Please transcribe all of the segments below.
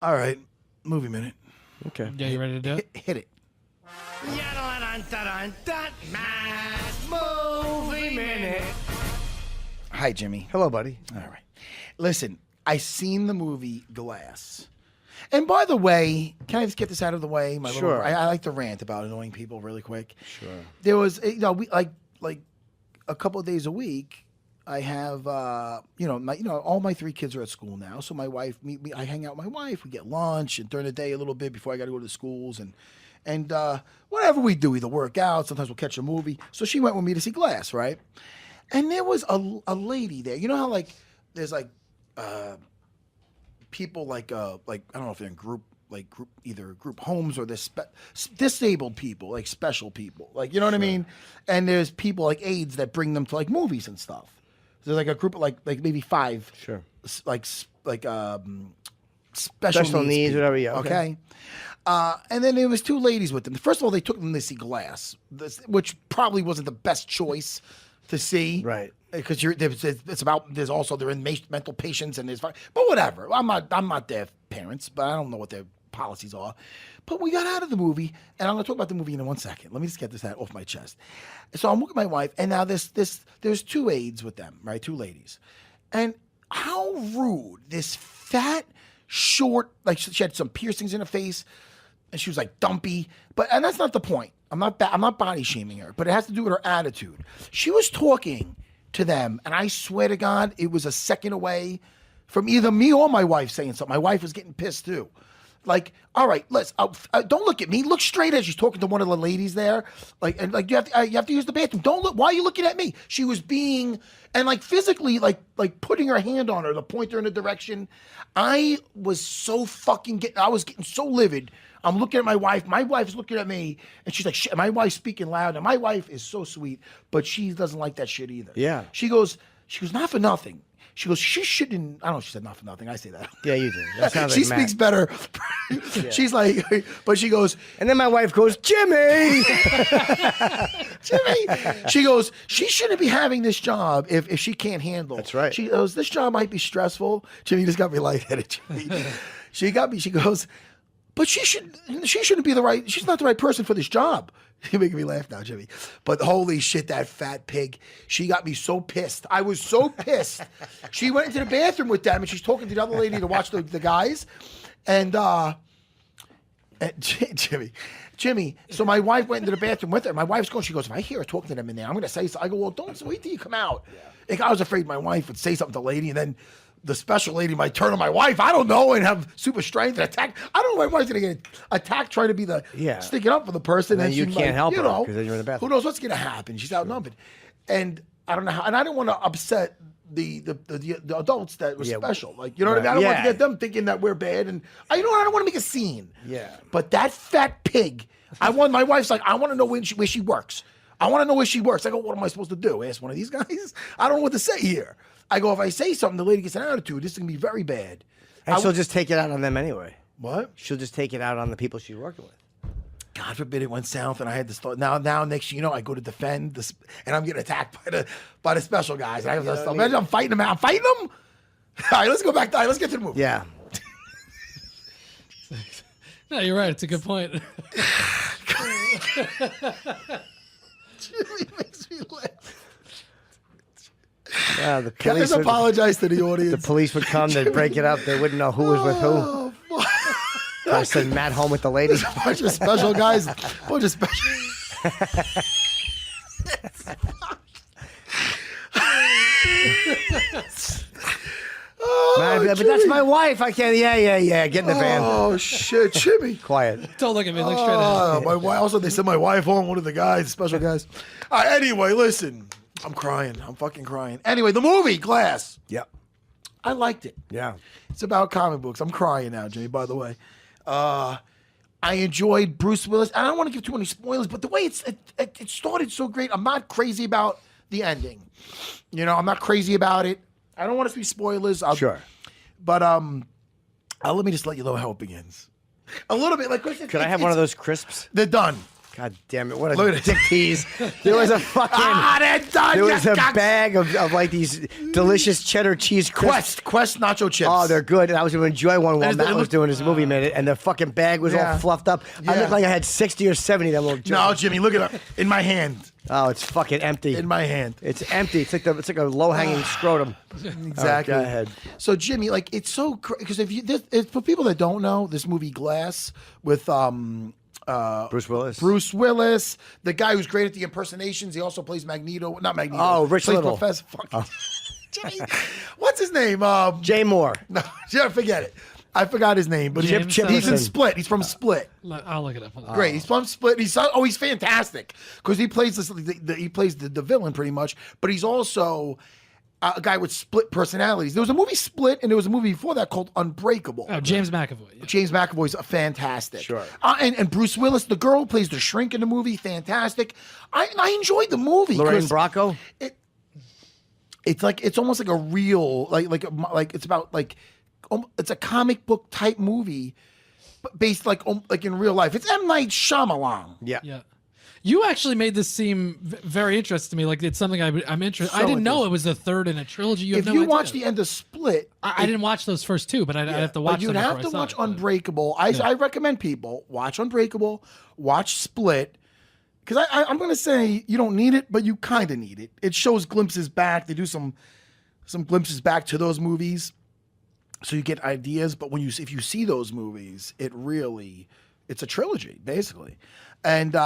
All right, movie minute. Okay. Yeah, you ready to do it? Hit it. Movie minute. Hi, Jimmy. Hello, buddy. All right. Listen, I seen the movie Glass. And by the way, can I just get this out of the way? Sure. I like to rant about annoying people really quick. Sure. There was, we like a couple of days a week. I have, all my 3 kids are at school now. So my wife, I hang out with my wife. We get lunch and during the day a little bit before I got to go to the schools and whatever we do, either work out. Sometimes we'll catch a movie. So she went with me to see Glass, right? And there was a lady there. You know how there's people I don't know if they're in group homes or they're disabled people, like special people, you know what I mean? And there's people like AIDS that bring them to movies and stuff. So there's a group of like maybe 5, Sure, special needs, people, whatever. Yeah. Okay. And then there was 2 ladies with them. First of all, they took them to see Glass, which probably wasn't the best choice to see, Right? Because there's also they're in mental patients and but whatever. I'm not their parents, but I don't know what their policies are. But we got out of the movie, and I'm going to talk about the movie in 1 second. Let me just get this off my chest. So I'm with my wife, and now there's 2 aides with them, right? 2 ladies, and how rude this fat, short, she had some piercings in her face, and she was dumpy, and that's not the point. I'm not body shaming her, but it has to do with her attitude. She was talking to them, and I swear to God, it was a second away from either me or my wife saying something. My wife was getting pissed too. All right, don't look at me. Look straight as she's talking to one of the ladies there. You have to use the bathroom. Don't look. Why are you looking at me? She was being physically putting her hand on her to point her in a direction. I was so I was getting so livid. I'm looking at my wife. My wife's looking at me, and she's like, my wife's speaking loud, and my wife is so sweet, but she doesn't like that shit either. Yeah. She goes, not for nothing. She goes, she shouldn't. I don't know if she said not for nothing. I say that. Yeah, you do. That sounds she like speaks Matt. better. Yeah. She's like, but she goes, and then my wife goes, Jimmy! Jimmy! She goes, she shouldn't be having this job if she can't handle. That's right. She goes, this job might be stressful. Jimmy just got me lightheaded. Jimmy. She goes, but she shouldn't be she's not the right person for this job. You're making me laugh now, Jimmy. But holy shit, that fat pig. She got me so pissed. I was so pissed. She went into the bathroom with them, and she's talking to the other lady to watch the guys. And Jimmy. So my wife went into the bathroom with her. My wife's going, she goes, if I hear her talking to them in there, I'm going to say something. I go, well, don't wait till you come out. Yeah. I was afraid my wife would say something to the lady, and then the special lady might turn on my wife, I don't know, and have super strength and attack. I don't know if my wife's going to get attacked trying to be sticking up for the person. And you can't help her because then you're in the bathroom. Who knows what's going to happen? She's outnumbered. And I don't know how, and I didn't want to upset the adults that were special. You know what I mean? I don't want to get them thinking that we're bad. And I don't want to make a scene. Yeah. But that fat pig, my wife's like, I want to know where she works. I want to know where she works. I go, what am I supposed to do? Ask one of these guys? I don't know what to say here. I go, if I say something, the lady gets an attitude. This is going to be very bad. And she'll just take it out on them anyway. What? She'll just take it out on the people she's working with. God forbid it went south and I had to start. Now next thing you know, I go to defend this, and I'm getting attacked by the special guys. And I have to start. Imagine I'm fighting them out. I'm fighting them? All right, let's go back. Let's get to the movie. Yeah. No, you're right. It's a good point. Jimmy makes me laugh. The Can I police just apologize to the audience? The police would come, they'd break it up, they wouldn't know who was with who. I send Matt home with the lady. There's a bunch of special guys. Bunch of special. Man, but that's my wife. I can't. Yeah. Get in the van. Oh shit, Jimmy. Quiet. Don't look at me. Look straight ahead. My wife. Also, they sent my wife home. One of the guys, special guys. All right. Anyway, listen. I'm crying. I'm fucking crying. Anyway, the movie Glass. Yep. I liked it. Yeah. It's about comic books. I'm crying now, Jimmy. By the way, I enjoyed Bruce Willis. I don't want to give too many spoilers, but the way it started so great. I'm not crazy about the ending. I'm not crazy about it. I don't want it to be spoilers. Sure. But let me just let you know how it begins. A little bit. Could I have one of those crisps? They're done. God damn it! What Look a at dick tease. There was a fucking. they're done. There was you a cocks. bag of like these delicious cheddar cheese crisps. Quest nacho chips. Oh, they're good. And I was going to enjoy one while And Matt it was looked- doing his movie minute, and the fucking bag was Yeah. all fluffed up. I Yeah. looked like I had 60 or 70 of them little. No, Jimmy, look at it in my hand. Oh, it's fucking empty. In my hand. It's empty. It's like a low hanging scrotum. Exactly. Go ahead. So Jimmy, like, it's so because if you it's, for people that don't know, this movie Glass with Bruce Willis. Bruce Willis, the guy who's great at the impersonations. He also plays Magneto. Not Magneto. Oh, Rich plays Little. Professor. Fuck. Jimmy, what's his name? Jay Moore. No, yeah, forget it. I forgot his name, but James he's in Simpson. Split. He's from Split. I'll look it up. Great. He's from Split. He's fantastic because he plays he plays the villain pretty much, but he's also a guy with split personalities. There was a movie Split, and there was a movie before that called Unbreakable. Oh, James McAvoy. Yeah. James McAvoy's fantastic. Sure. And Bruce Willis, the girl who plays the shrink in the movie, fantastic. I enjoyed the movie. Lorraine 'cause Bracco. it's almost like a real like it's about like it's a comic book type movie, but based like in real life. It's M. Night Shyamalan. Yeah. Yeah. You actually made this seem very interesting to me. Like it's something I'm interested. So I didn't know interesting. it was the third in a trilogy. You have If no you idea. watch the end of Split, I didn't watch those first two, but I'd have to watch but you'd them have before to I watch saw it, but- Unbreakable. I recommend people watch Unbreakable, watch Split, because I'm going to say you don't need it, but you kind of need it. It shows glimpses back. They do some glimpses back to those movies, so you get ideas. But if you see those movies, it's a trilogy basically, and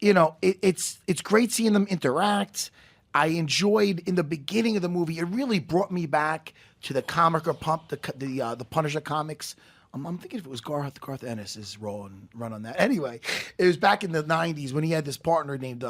it's great seeing them interact. I enjoyed in the beginning of the movie. It really brought me back to the comic or pump the Punisher comics. I'm thinking if it was Garth Ennis' run on that. Anyway, it was back in the '90s when he had this partner named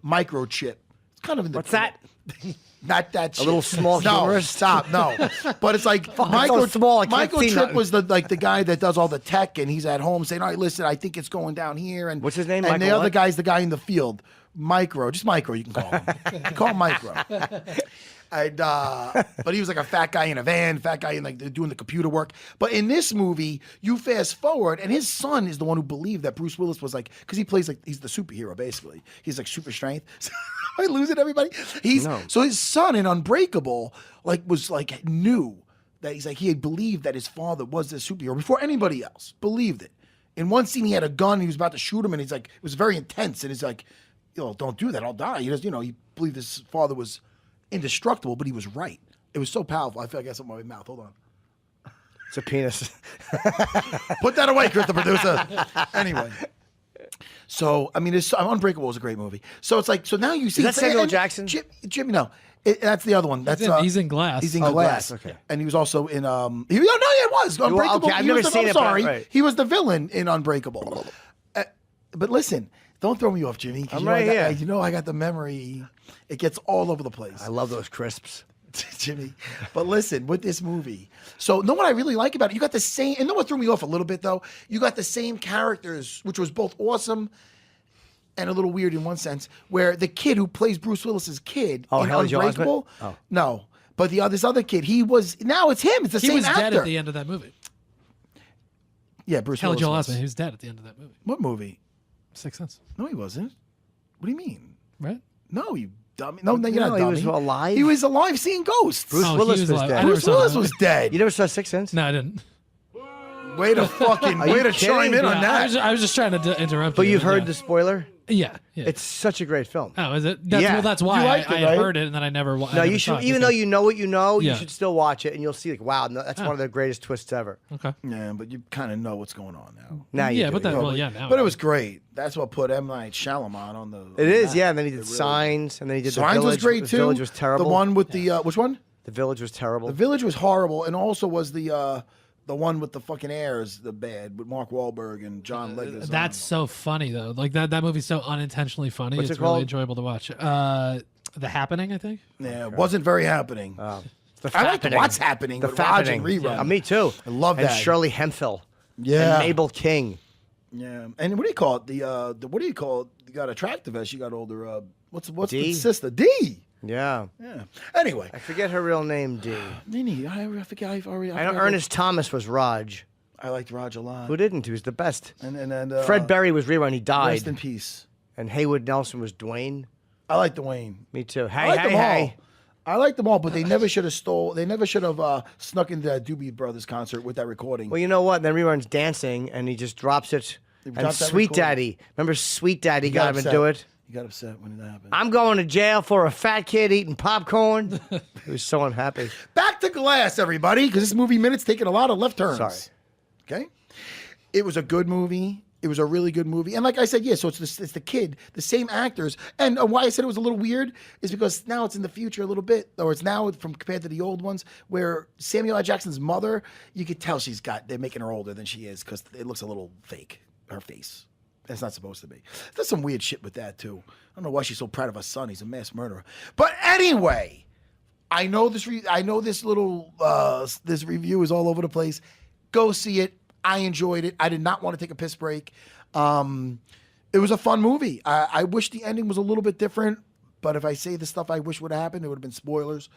Microchip. It's kind of in the What's that? Not that shit. A little small no, humorous? Stop, no. But it's like so small, I can't see Microchip nothing. was the guy that does all the tech, and he's at home saying, "All right, listen, I think it's going down here." And What's his name? And Michael the other what? guy's the guy in the field, just Micro. You can call him. You can call him Micro. And but he was like a fat guy in a van, fat guy in like doing the computer work. But in this movie, you fast forward, and his son is the one who believed that Bruce Willis was like, because he plays like he's the superhero basically. He's like super strength. Am I losing everybody? So his son in Unbreakable knew that he had believed that his father was the superhero before anybody else believed it. In one scene, he had a gun. He was about to shoot him, and he's like, it was very intense. And he's like, don't do that. I'll die. He believed his father was indestructible, but he was right. It was so powerful. I feel like I got something in my mouth. Hold on. It's a penis. Put that away, Chris, the producer. Anyway. So, I mean, Unbreakable was a great movie. So it's like, so now you see. that Samuel and Jackson? Jimmy, no. That's the other one. That's He's in Glass. He's in Oh, Glass. Glass, okay. And he was also in it was Unbreakable. okay, I've never seen I'm it, but sorry. right. He was the villain in Unbreakable. But listen, don't throw me off, Jimmy. 'Cause I'm right here. I got the memory. It gets all over the place. I love those crisps. Jimmy. But listen, with this movie, so know what I really like about it? You got the same, and know what threw me off a little bit though? You got the same characters, which was both awesome and a little weird in one sense, where the kid who plays Bruce Willis's kid in Haley Joel Osment? Unbreakable, Oh. no. But this other kid, now it's him. It's the He same was actor. dead at the end of that movie. Yeah, Bruce Kelly Willis. Joel was. Osment. He was dead at the end of that movie. What movie? Sixth Sense, No, he wasn't. What do you mean? right? No, you dummy. No, you're No, not he dummy. was alive? He was alive seeing ghosts. Bruce Oh, he Willis was was alive. dead. I never Bruce saw Willis that. was dead. You never saw Sixth Sense? No, I didn't. Way to fucking, way to kidding? chime in on Yeah, that. I was just trying to interrupt. But you, you've heard yeah. the spoiler? Yeah, yeah. It's such a great film. Oh, is it? That's, Yeah. Well, that's why You liked I it, had right? heard it and then I never. No, you should, even though you know what you know, you Yeah. should still watch it, and you'll see, like, wow, no, that's one of the greatest twists ever. Okay. Yeah, but you kind of know what's going on now. Now you Yeah, do. but that. Yeah. Well, yeah. Now. But it was great. That's what put M. Night Shyamalan on the. It is, yeah. And then he did Signs, and then he did Signs The Village. was great The too. Village was terrible. The one with the which one? The Village was terrible. The Village was horrible, and also was the one with the fucking heirs, the bad with Mark Wahlberg and John Leguizamo. That's so funny though. Like that movie's so unintentionally funny. What's It's it really called? enjoyable to watch. The Happening, I think. yeah, it wasn't very happening. The I like Fappening. What's Happening. The with Raj and Fappening. Rerun. Me too. I love and that. Shirley Hemphill. Yeah. And Mabel King. Yeah, and what do you call it? The what do you call it? You got attractive as she got older. What's D? the sister? D. Yeah. Yeah. Anyway, I forget her real name, D. Nini, I forget. I I know Ernest Thomas was Raj. I liked Raj a lot. Who didn't? He was the best. And Fred Berry was rerun. He died. Rest in peace. And Haywood Nelson was Dwayne. I like Dwayne. Me too. I Hey, like hey, them all. hey. I like them all, but they never should have stole. They never should have snuck into that Doobie Brothers concert with that recording. Well, you know what? Then reruns dancing, and he just drops it. And drops that Sweet recording. Daddy. Remember Sweet Daddy He got him to upset. do it? He got upset when that happened. I'm going to jail for a fat kid eating popcorn. He was so unhappy. Back to Glass, everybody, because this movie Minute's taking a lot of left turns. Sorry. Okay? It was a good movie. It was a really good movie. And like I said, yeah, so it's the kid, the same actors. And why I said it was a little weird is because now it's in the future a little bit, or it's now from compared to the old ones, where Samuel L. Jackson's mother, you could tell they're making her older than she is because it looks a little fake, her face. It's not supposed to be. There's some weird shit with that, too. I don't know why she's so proud of her son. He's a mass murderer. But anyway, I know this little this review is all over the place. Go see it. I enjoyed it. I did not want to take a piss break. It was a fun movie. I wish the ending was a little bit different, but if I say the stuff I wish would have happened, it would have been spoilers,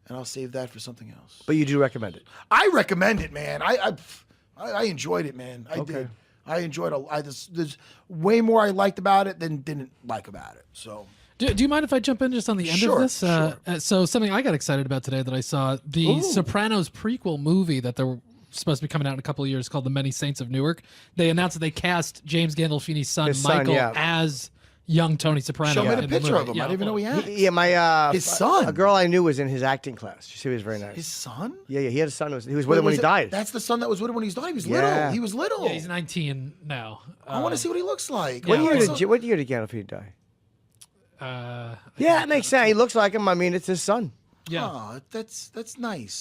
and I'll save that for something else. But you do recommend it. I recommend it, man. I enjoyed it, man. I did. I enjoyed it. There's way more I liked about it than didn't like about it. So. Do you mind if I jump in just on the end Sure, of this? sure. So something I got excited about today that I saw, the Sopranos prequel movie that they're supposed to be coming out in a couple of years called The Many Saints of Newark. They announced that they cast James Gandolfini's son, His son, Michael, yeah. as young Tony Soprano. Show me the in the picture movie. of him. Yeah, I didn't even know he had. Yeah, my His son? a girl I knew was in his acting class. She was very nice. His son? Yeah, he had a son. He was with him when he died. That's the son that was with him when he died. He was Yeah. little. He was little. Yeah, he's 19 now. I want to see what he looks like. What year Yeah. did Gandolfini die? I Yeah, it makes sense. He looks like him. I mean, it's his son. Yeah. Oh, that's nice.